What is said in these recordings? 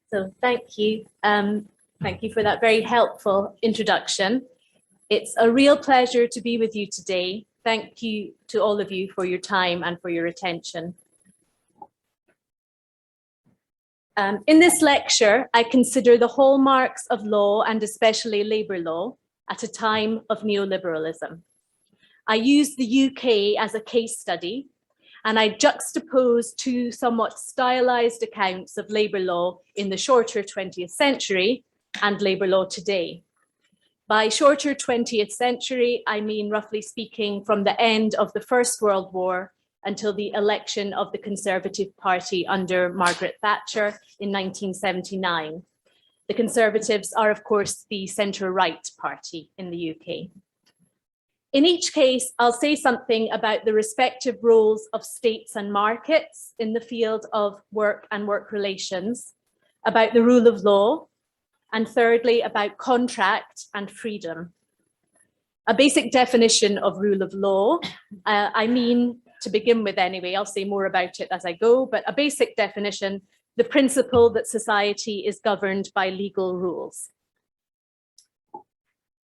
So thank you. Thank you for that very helpful introduction. It's a real pleasure to be with you today. Thank you to all of you for your time and for your attention. In this lecture, I consider the hallmarks of law and especially labour law at a time of neoliberalism. I use the UK as a case study, and I juxtapose two somewhat stylized accounts of labour law in the shorter 20th century and labour law today. By shorter 20th century, I mean, roughly speaking, from the end of the First World War until the election of the Conservative Party under Margaret Thatcher in 1979. The Conservatives are, of course, the centre-right party in the UK. In each case, I'll say something about the respective roles of states and markets in the field of work and work relations, about the rule of law, and thirdly, about contract and freedom. A basic definition of rule of law, I mean, to begin with anyway, I'll say more about it as I go, but a basic definition, the principle that society is governed by legal rules.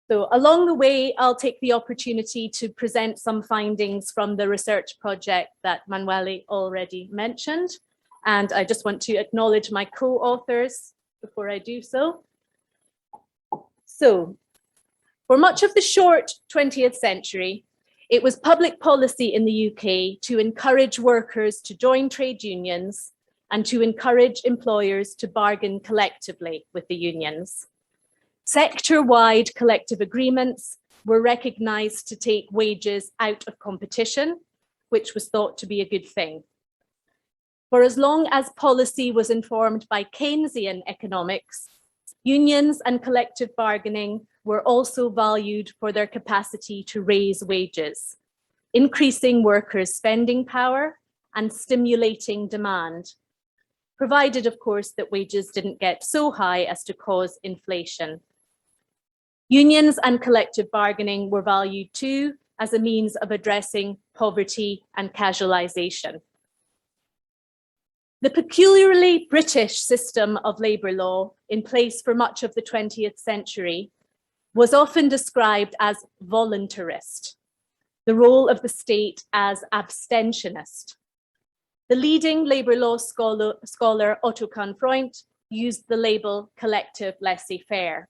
So along the way, I'll take the opportunity to present some findings from the research project that Manuele already mentioned. And I just want to acknowledge my co-authors before I do so. So for much of the short 20th century, it was public policy in the UK to encourage workers to join trade unions and to encourage employers to bargain collectively with the unions. Sector-wide collective agreements were recognised to take wages out of competition, which was thought to be a good thing. For as long as policy was informed by Keynesian economics, unions and collective bargaining were also valued for their capacity to raise wages, increasing workers' spending power and stimulating demand, provided, of course, that wages didn't get so high as to cause inflation. Unions and collective bargaining were valued too as a means of addressing poverty and casualisation. The peculiarly British system of labour law in place for much of the 20th century was often described as voluntarist, the role of the state as abstentionist. The leading labour law scholar Otto Kahn-Freund used the label collective laissez-faire,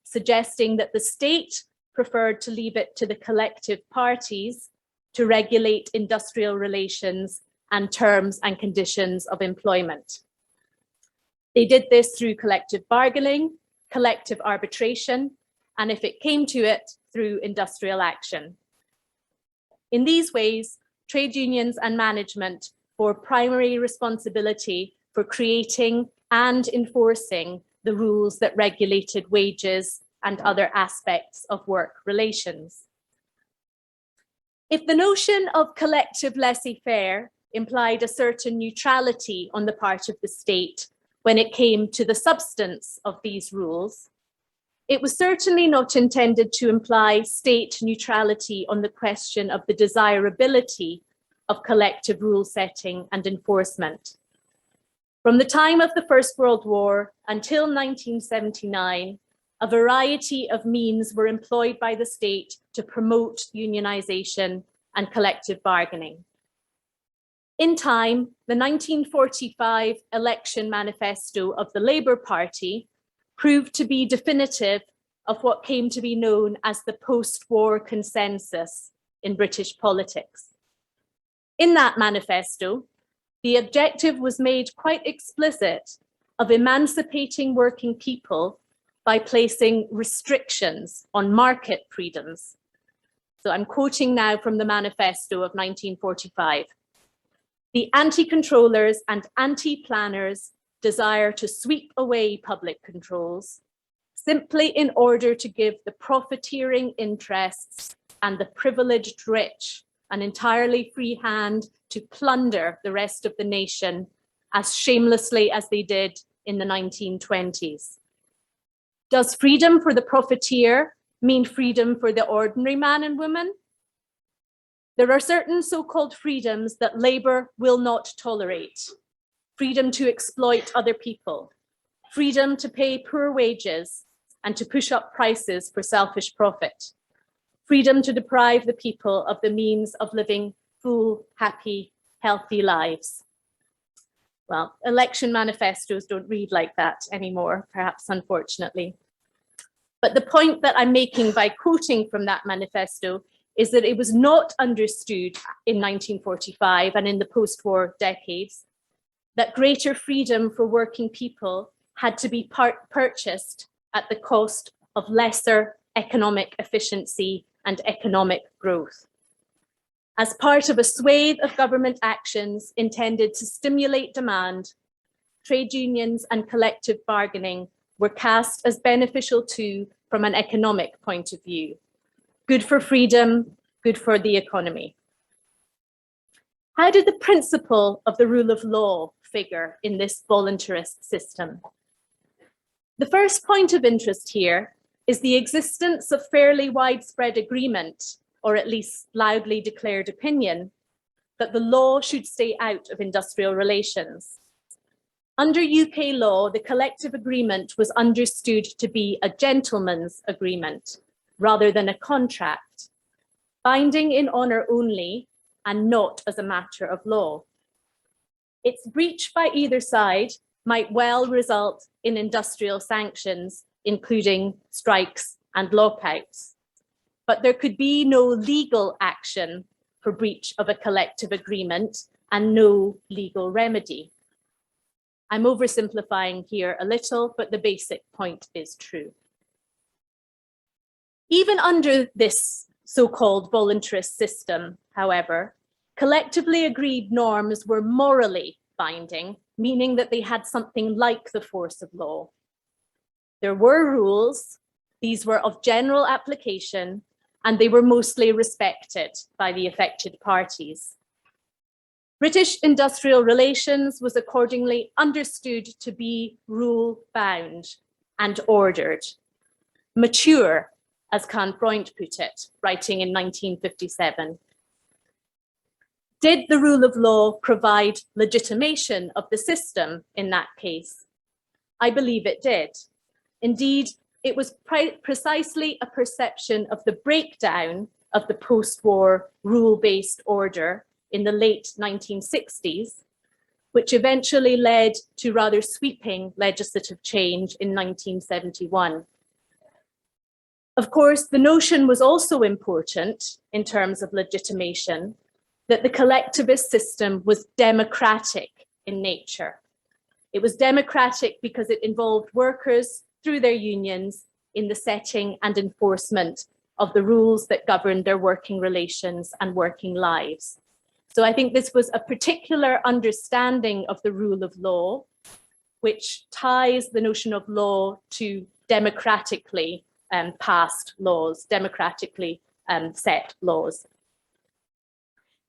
suggesting that the state preferred to leave it to the collective parties to regulate industrial relations and terms and conditions of employment. They did this through collective bargaining, collective arbitration, and if it came to it, through industrial action. In these ways, trade unions and management bore primary responsibility for creating and enforcing the rules that regulated wages and other aspects of work relations. If the notion of collective laissez-faire implied a certain neutrality on the part of the state when it came to the substance of these rules, it was certainly not intended to imply state neutrality on the question of the desirability of collective rule setting and enforcement. From the time of the First World War until 1979, a variety of means were employed by the state to promote unionisation and collective bargaining. In time, the 1945 election manifesto of the Labour Party proved to be definitive of what came to be known as the post-war consensus in British politics. In that manifesto, the objective was made quite explicit of emancipating working people by placing restrictions on market freedoms. So I'm quoting now from the manifesto of 1945. The anti-controllers and anti-planners desire to sweep away public controls simply in order to give the profiteering interests and the privileged rich an entirely free hand to plunder the rest of the nation as shamelessly as they did in the 1920s. Does freedom for the profiteer mean freedom for the ordinary man and woman? There are certain so-called freedoms that Labour will not tolerate. Freedom to exploit other people, freedom to pay poor wages and to push up prices for selfish profit, freedom to deprive the people of the means of living full, happy, healthy lives. Well, election manifestos don't read like that anymore, perhaps unfortunately. But the point that I'm making by quoting from that manifesto is that it was not understood in 1945 and in the post-war decades that greater freedom for working people had to be purchased at the cost of lesser economic efficiency and economic growth. As part of a swathe of government actions intended to stimulate demand, trade unions and collective bargaining were cast as beneficial too from an economic point of view. Good for freedom, good for the economy. How did the principle of the rule of law figure in this voluntarist system? The first point of interest here is the existence of fairly widespread agreement, or at least loudly declared opinion, that the law should stay out of industrial relations. Under UK law, the collective agreement was understood to be a gentleman's agreement rather than a contract, binding in honour only and not as a matter of law. Its breach by either side might well result in industrial sanctions, including strikes and lockouts. But there could be no legal action for breach of a collective agreement and no legal remedy. I'm oversimplifying here a little, but the basic point is true. Even under this so-called voluntarist system, however, collectively agreed norms were morally binding, meaning that they had something like the force of law. There were rules, these were of general application, and they were mostly respected by the affected parties. British industrial relations was accordingly understood to be rule-bound and ordered, mature, as Kahn Freund put it, writing in 1957. Did the rule of law provide legitimation of the system in that case? I believe it did. Indeed, it was precisely a perception of the breakdown of the post-war rule-based order in the late 1960s, which eventually led to rather sweeping legislative change in 1971. Of course, the notion was also important in terms of legitimation, that the collectivist system was democratic in nature. It was democratic because it involved workers through their unions in the setting and enforcement of the rules that governed their working relations and working lives. So I think this was a particular understanding of the rule of law, which ties the notion of law to democratically passed laws, democratically set laws.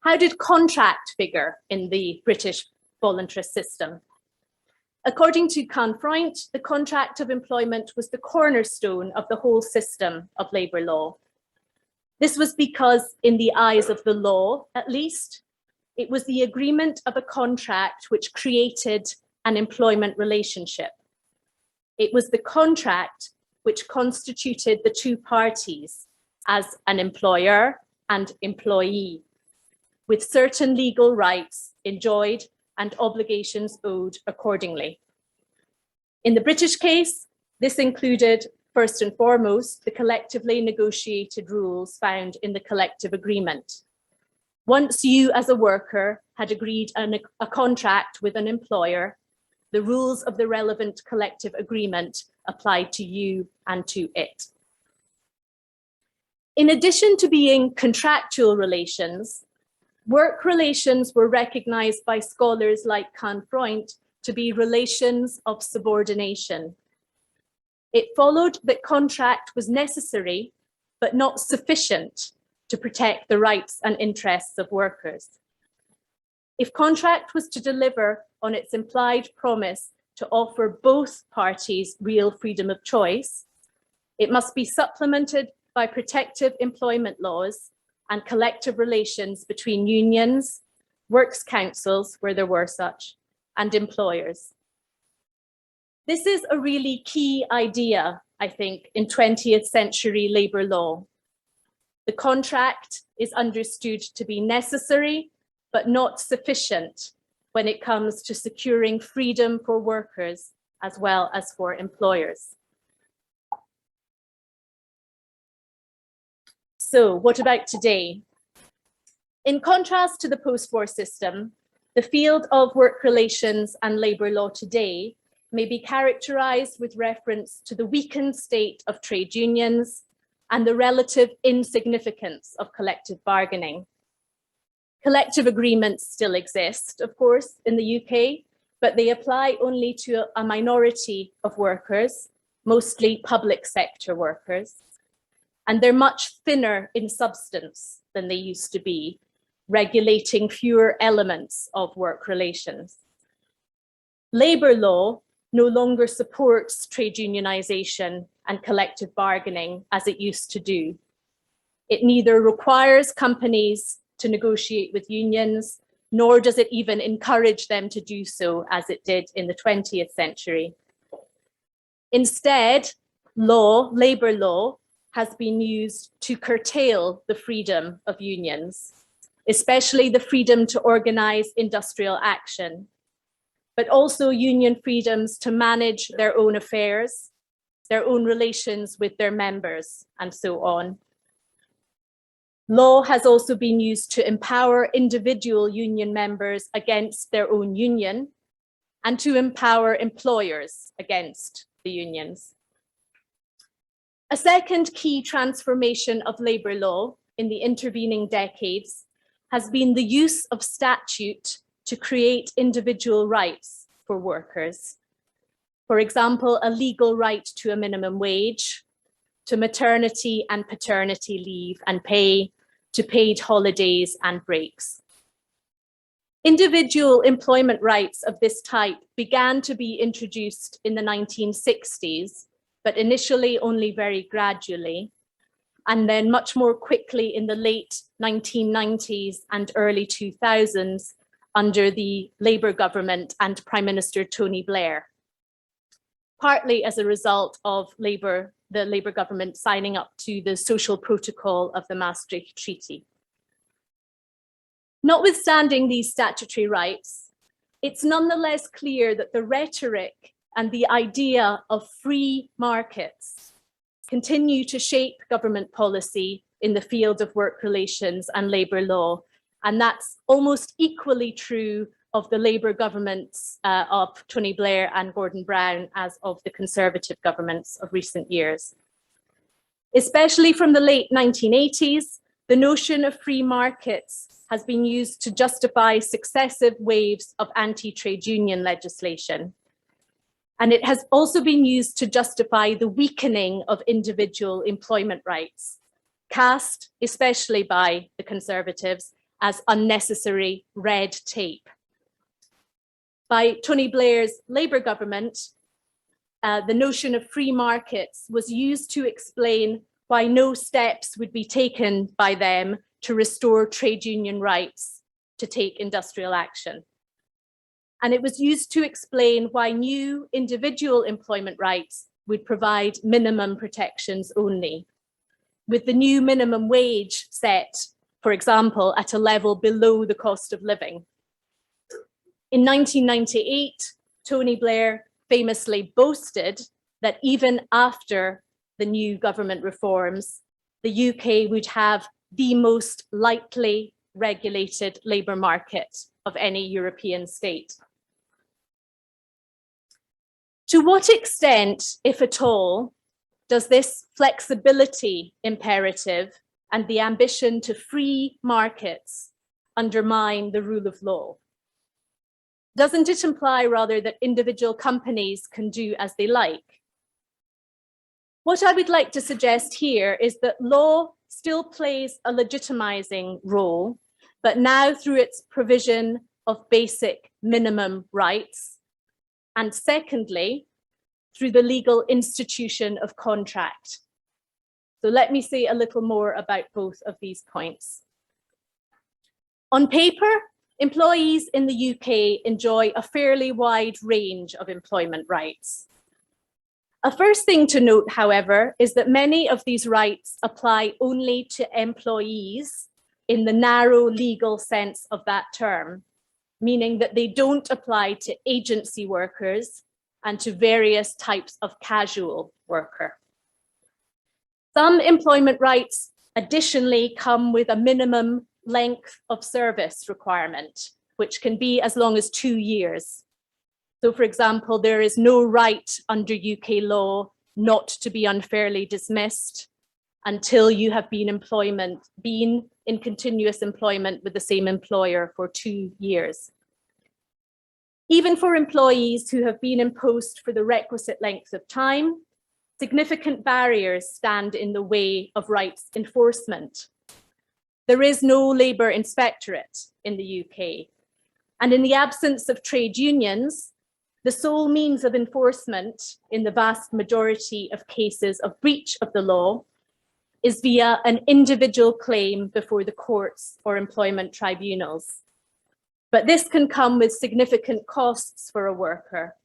How did contract figure in the British voluntarist system? According to Kahn Freund, the contract of employment was the cornerstone of the whole system of labour law. This was because, in the eyes of the law, at least, it was the agreement of a contract which created an employment relationship. It was the contract which constituted the two parties as an employer and employee, with certain legal rights enjoyed and obligations owed accordingly. In the British case, this included, first and foremost, the collectively negotiated rules found in the collective agreement. Once you, as a worker, had agreed a contract with an employer, the rules of the relevant collective agreement applied to you and to it. In addition to being contractual relations, work relations were recognized by scholars like Kahn Freund to be relations of subordination. It followed that contract was necessary, but not sufficient to protect the rights and interests of workers. If contract was to deliver on its implied promise to offer both parties real freedom of choice, it must be supplemented by protective employment laws and collective relations between unions, works councils, where there were such, and employers. This is a really key idea, I think, in 20th century labour law. The contract is understood to be necessary, but not sufficient when it comes to securing freedom for workers as well as for employers. So what about today? In contrast to the post-war system, the field of work relations and labour law today may be characterised with reference to the weakened state of trade unions and the relative insignificance of collective bargaining. Collective agreements still exist, of course, in the UK, but they apply only to a minority of workers, mostly public sector workers, and they're much thinner in substance than they used to be, regulating fewer elements of work relations. Labour law no longer supports trade unionisation and collective bargaining as it used to do. It neither requires companies to negotiate with unions, nor does it even encourage them to do so as it did in the 20th century. Instead, labour law, has been used to curtail the freedom of unions, especially the freedom to organise industrial action, but also union freedoms to manage their own affairs, their own relations with their members, and so on. Law has also been used to empower individual union members against their own union and to empower employers against the unions. A second key transformation of labour law in the intervening decades has been the use of statute to create individual rights for workers. For example, a legal right to a minimum wage, to maternity and paternity leave and pay, to paid holidays and breaks. Individual employment rights of this type began to be introduced in the 1960s, but initially only very gradually, and then much more quickly in the late 1990s and early 2000s under the Labour government and Prime Minister Tony Blair, partly as a result of the Labour government signing up to the social protocol of the Maastricht Treaty. Notwithstanding these statutory rights, it's nonetheless clear that the rhetoric and the idea of free markets continue to shape government policy in the field of work relations and labour law. And that's almost equally true of the Labour governments of Tony Blair and Gordon Brown as of the Conservative governments of recent years. Especially from the late 1980s, the notion of free markets has been used to justify successive waves of anti-trade union legislation. And it has also been used to justify the weakening of individual employment rights, cast, especially by the Conservatives, as unnecessary red tape. By Tony Blair's Labour government, the notion of free markets was used to explain why no steps would be taken by them to restore trade union rights to take industrial action. And it was used to explain why new individual employment rights would provide minimum protections only, with the new minimum wage set, for example, at a level below the cost of living. In 1998, Tony Blair famously boasted that even after the new government reforms, the UK would have the most lightly regulated labour market of any European state. To what extent, if at all, does this flexibility imperative and the ambition to free markets undermine the rule of law? Doesn't it imply rather that individual companies can do as they like? What I would like to suggest here is that law still plays a legitimising role, but now through its provision of basic minimum rights, and secondly, through the legal institution of contract. So let me say a little more about both of these points. On paper, employees in the UK enjoy a fairly wide range of employment rights. A first thing to note, however, is that many of these rights apply only to employees in the narrow legal sense of that term, meaning that they don't apply to agency workers and to various types of casual worker. Some employment rights additionally come with a minimum length of service requirement, which can be as long as 2 years. So, for example, there is no right under UK law not to be unfairly dismissed until you have been in continuous employment with the same employer for 2 years. Even for employees who have been in post for the requisite length of time, significant barriers stand in the way of rights enforcement. There is no Labour Inspectorate in the UK, and in the absence of trade unions, the sole means of enforcement in the vast majority of cases of breach of the law is via an individual claim before the courts or employment tribunals. But this can come with significant costs for a worker,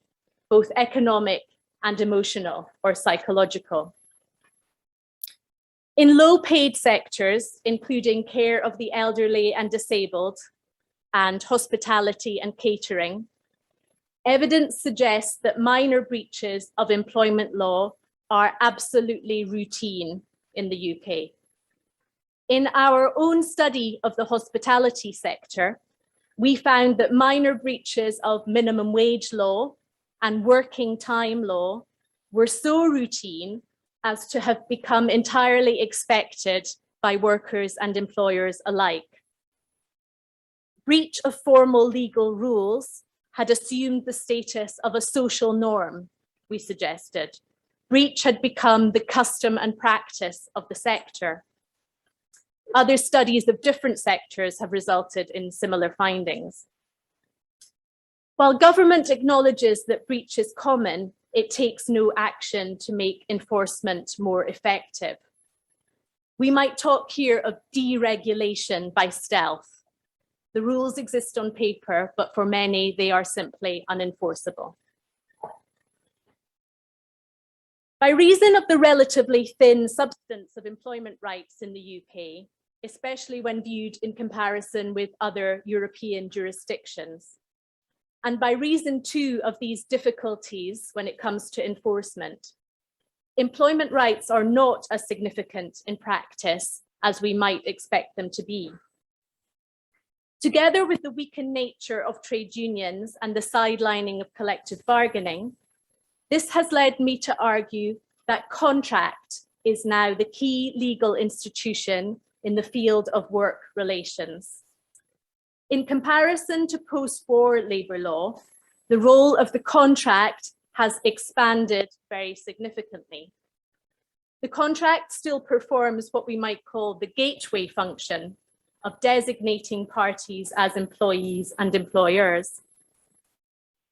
both economic and emotional or psychological. In low-paid sectors, including care of the elderly and disabled, and hospitality and catering, evidence suggests that minor breaches of employment law are absolutely routine in the UK. In our own study of the hospitality sector, we found that minor breaches of minimum wage law and working time law were so routine as to have become entirely expected by workers and employers alike. Breach of formal legal rules had assumed the status of a social norm, we suggested. Breach had become the custom and practice of the sector. Other studies of different sectors have resulted in similar findings. While government acknowledges that breach is common, it takes no action to make enforcement more effective. We might talk here of deregulation by stealth. The rules exist on paper, but for many, they are simply unenforceable. By reason of the relatively thin substance of employment rights in the UK, especially when viewed in comparison with other European jurisdictions, and by reason too of these difficulties when it comes to enforcement, employment rights are not as significant in practice as we might expect them to be. Together with the weakened nature of trade unions and the sidelining of collective bargaining, this has led me to argue that contract is now the key legal institution in the field of work relations. In comparison to post-war labour law, the role of the contract has expanded very significantly. The contract still performs what we might call the gateway function of designating parties as employees and employers.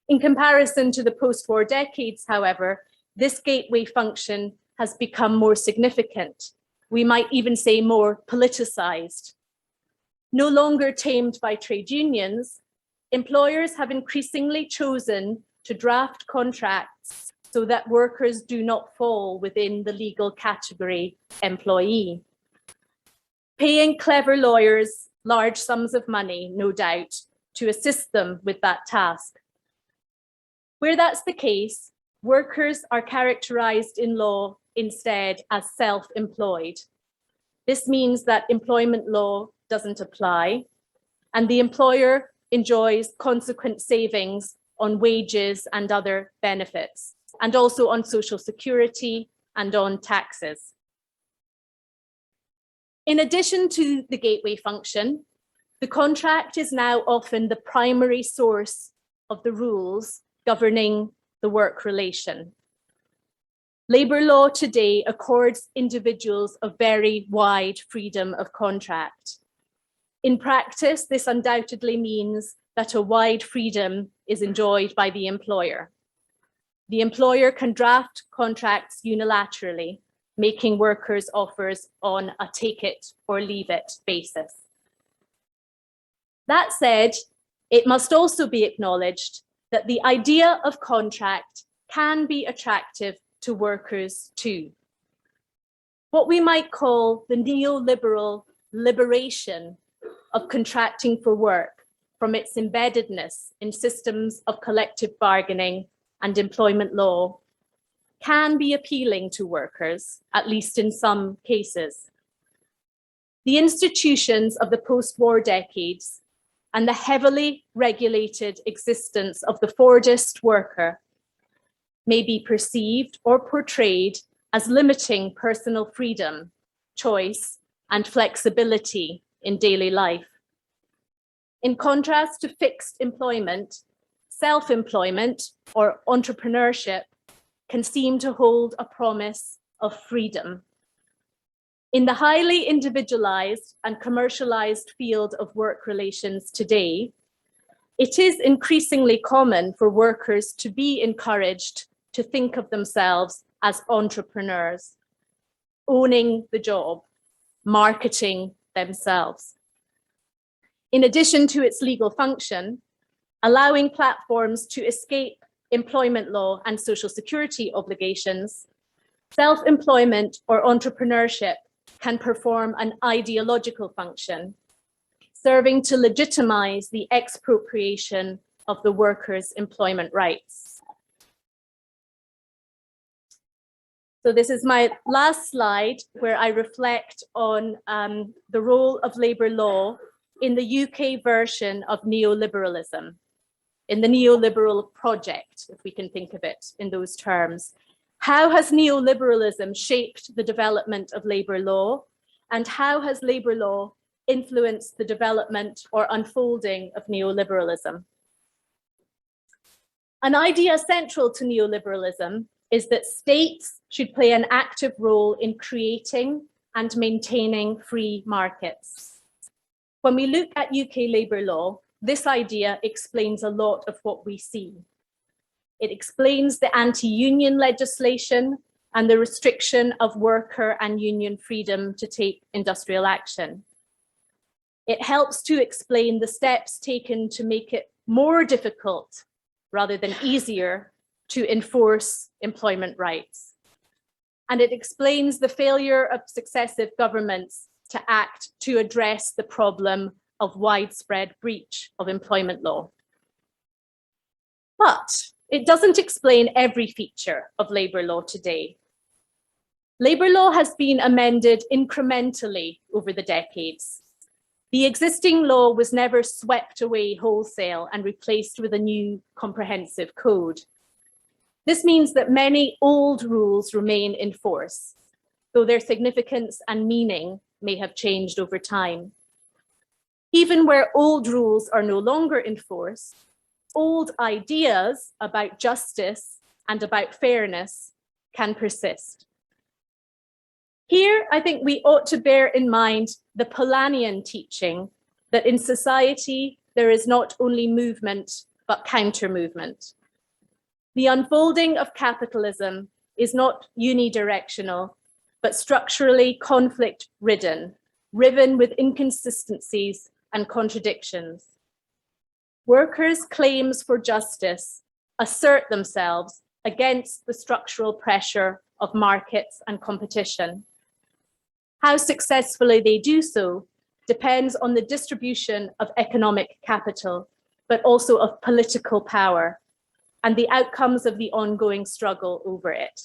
In comparison to the post-war decades, however, this gateway function has become more significant. We might even say more politicized. No longer tamed by trade unions, employers have increasingly chosen to draft contracts so that workers do not fall within the legal category employee. Paying clever lawyers large sums of money, no doubt, to assist them with that task. Where that's the case, workers are characterized in law instead as self-employed. This means that employment law doesn't apply, and the employer enjoys consequent savings on wages and other benefits, and also on social security and on taxes. In addition to the gateway function, the contract is now often the primary source of the rules governing the work relation. Labour law today accords individuals a very wide freedom of contract. In practice, this undoubtedly means that a wide freedom is enjoyed by the employer. The employer can draft contracts unilaterally, making workers offers on a take it or leave it basis. That said, it must also be acknowledged that the idea of contract can be attractive to workers too. What we might call the neoliberal liberation of contracting for work from its embeddedness in systems of collective bargaining and employment law can be appealing to workers, at least in some cases. The institutions of the post-war decades and the heavily regulated existence of the Fordist worker may be perceived or portrayed as limiting personal freedom, choice, and flexibility in daily life. In contrast to fixed employment, self-employment or entrepreneurship can seem to hold a promise of freedom. In the highly individualized and commercialized field of work relations today, it is increasingly common for workers to be encouraged to think of themselves as entrepreneurs, owning the job, marketing themselves. In addition to its legal function, allowing platforms to escape employment law and social security obligations, self-employment or entrepreneurship can perform an ideological function, serving to legitimize the expropriation of the workers' employment rights. So this is my last slide where I reflect on the role of labour law in the UK version of neoliberalism, in the neoliberal project, if we can think of it in those terms. How has neoliberalism shaped the development of labour law, and how has labour law influenced the development or unfolding of neoliberalism? An idea central to neoliberalism is that states should play an active role in creating and maintaining free markets. When we look at UK labour law, this idea explains a lot of what we see. It explains the anti-union legislation and the restriction of worker and union freedom to take industrial action. It helps to explain the steps taken to make it more difficult rather than easier to enforce employment rights. And it explains the failure of successive governments to act to address the problem of widespread breach of employment law. But it doesn't explain every feature of labour law today. Labour law has been amended incrementally over the decades. The existing law was never swept away wholesale and replaced with a new comprehensive code. This means that many old rules remain in force, though their significance and meaning may have changed over time. Even where old rules are no longer in force, old ideas about justice and about fairness can persist. Here, I think we ought to bear in mind the Polanyian teaching that in society, there is not only movement, but counter-movement. The unfolding of capitalism is not unidirectional, but structurally conflict-ridden, riven with inconsistencies and contradictions. Workers' claims for justice assert themselves against the structural pressure of markets and competition. How successfully they do so depends on the distribution of economic capital, but also of political power and the outcomes of the ongoing struggle over it.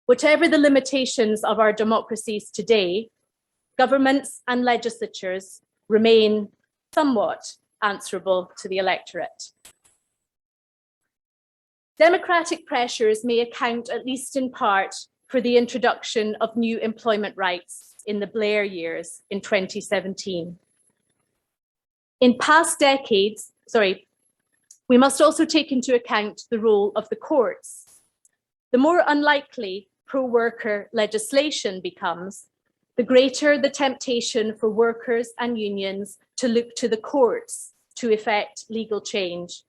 Whatever the limitations of our democracies today, governments and legislatures remain somewhat answerable to the electorate. Democratic pressures may account, at least in part, for the introduction of new employment rights in the Blair years in 2017. In past decades, we must also take into account the role of the courts. The more unlikely pro-worker legislation becomes, the greater the temptation for workers and unions to look to the courts to effect legal change.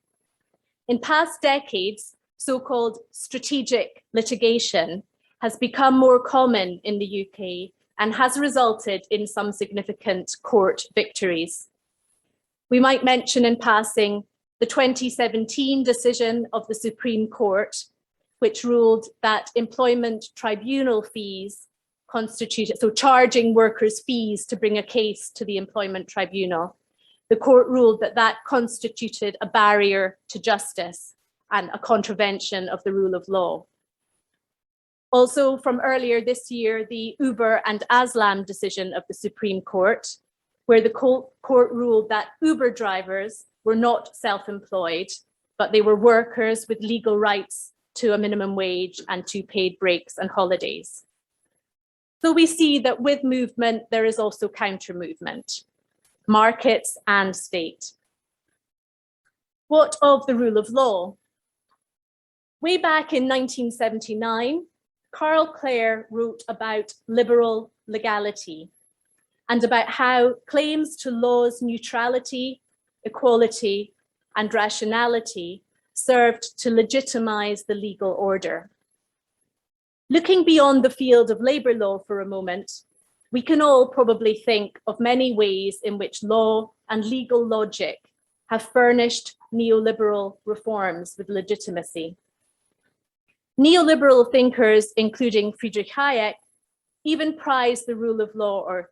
In past decades, so-called strategic litigation has become more common in the UK and has resulted in some significant court victories. We might mention in passing the 2017 decision of the Supreme Court which ruled that employment tribunal fees constituted, so charging workers fees to bring a case to the employment tribunal. The court ruled that that constituted a barrier to justice and a contravention of the rule of law. Also, from earlier this year, the Uber and Aslam decision of the Supreme Court, where the court ruled that Uber drivers were not self-employed, but they were workers with legal rights to a minimum wage and to paid breaks and holidays. So we see that with movement, there is also counter-movement, markets and state. What of the rule of law? Way back in 1979, Karl Clare wrote about liberal legality and about how claims to law's neutrality, equality, and rationality served to legitimize the legal order. Looking beyond the field of labor law for a moment, we can all probably think of many ways in which law and legal logic have furnished neoliberal reforms with legitimacy. Neoliberal thinkers, including Friedrich Hayek, even prize the rule of law or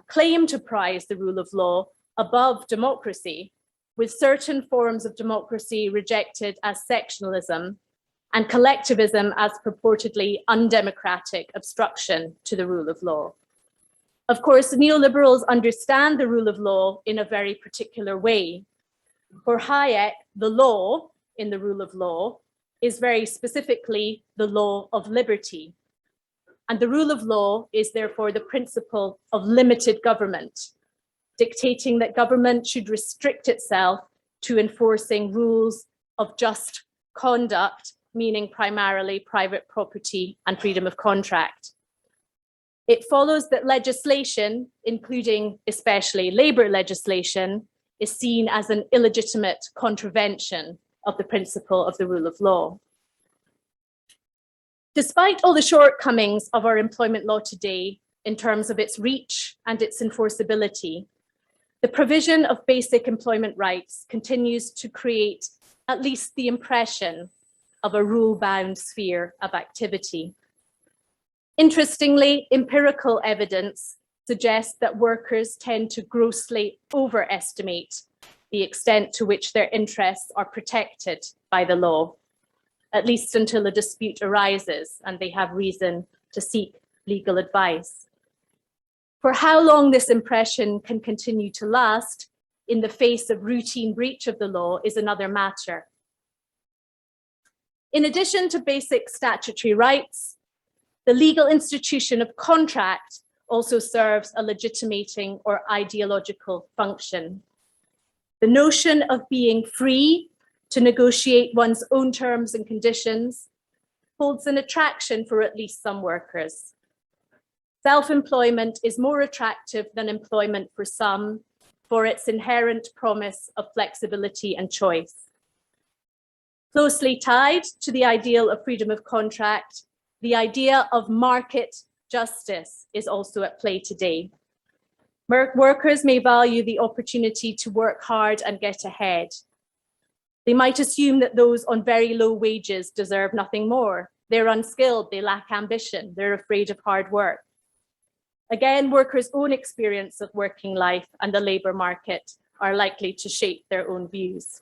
claim to prize the rule of law above democracy, with certain forms of democracy rejected as sectionalism and collectivism as purportedly undemocratic obstruction to the rule of law. Of course, neoliberals understand the rule of law in a very particular way. For Hayek, the law in the rule of law is very specifically the law of liberty. And the rule of law is therefore the principle of limited government, dictating that government should restrict itself to enforcing rules of just conduct, meaning primarily private property and freedom of contract. It follows that legislation, including especially labor legislation, is seen as an illegitimate contravention of the principle of the rule of law. Despite all the shortcomings of our employment law today in terms of its reach and its enforceability, the provision of basic employment rights continues to create at least the impression of a rule-bound sphere of activity. Interestingly, empirical evidence suggests that workers tend to grossly overestimate the extent to which their interests are protected by the law, at least until a dispute arises and they have reason to seek legal advice. For how long this impression can continue to last in the face of routine breach of the law is another matter. In addition to basic statutory rights, the legal institution of contract also serves a legitimating or ideological function. The notion of being free to negotiate one's own terms and conditions holds an attraction for at least some workers. Self-employment is more attractive than employment for some for its inherent promise of flexibility and choice. Closely tied to the ideal of freedom of contract, the idea of market justice is also at play today. Workers may value the opportunity to work hard and get ahead. They might assume that those on very low wages deserve nothing more. They're unskilled, they lack ambition, they're afraid of hard work. Again, workers' own experience of working life and the labour market are likely to shape their own views.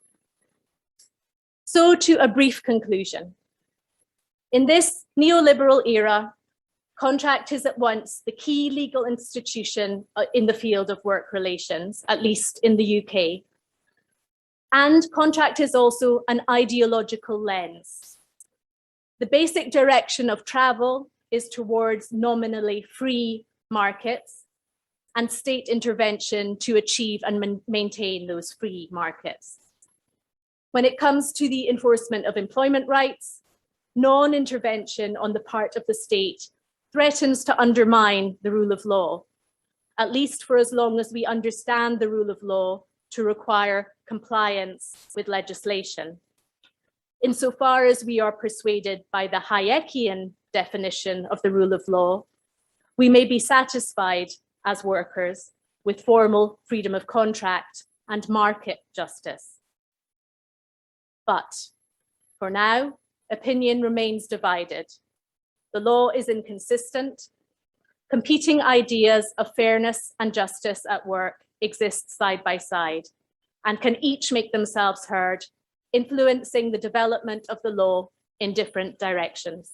So to a brief conclusion. In this neoliberal era, contract is at once the key legal institution in the field of work relations, at least in the UK. And contract is also an ideological lens. The basic direction of travel is towards nominally free markets and state intervention to achieve and maintain those free markets. When it comes to the enforcement of employment rights, non-intervention on the part of the state threatens to undermine the rule of law, at least for as long as we understand the rule of law to require compliance with legislation. Insofar as we are persuaded by the Hayekian definition of the rule of law, we may be satisfied as workers with formal freedom of contract and market justice. But for now, opinion remains divided. The law is inconsistent. Competing ideas of fairness and justice at work exist side by side and can each make themselves heard, influencing the development of the law in different directions.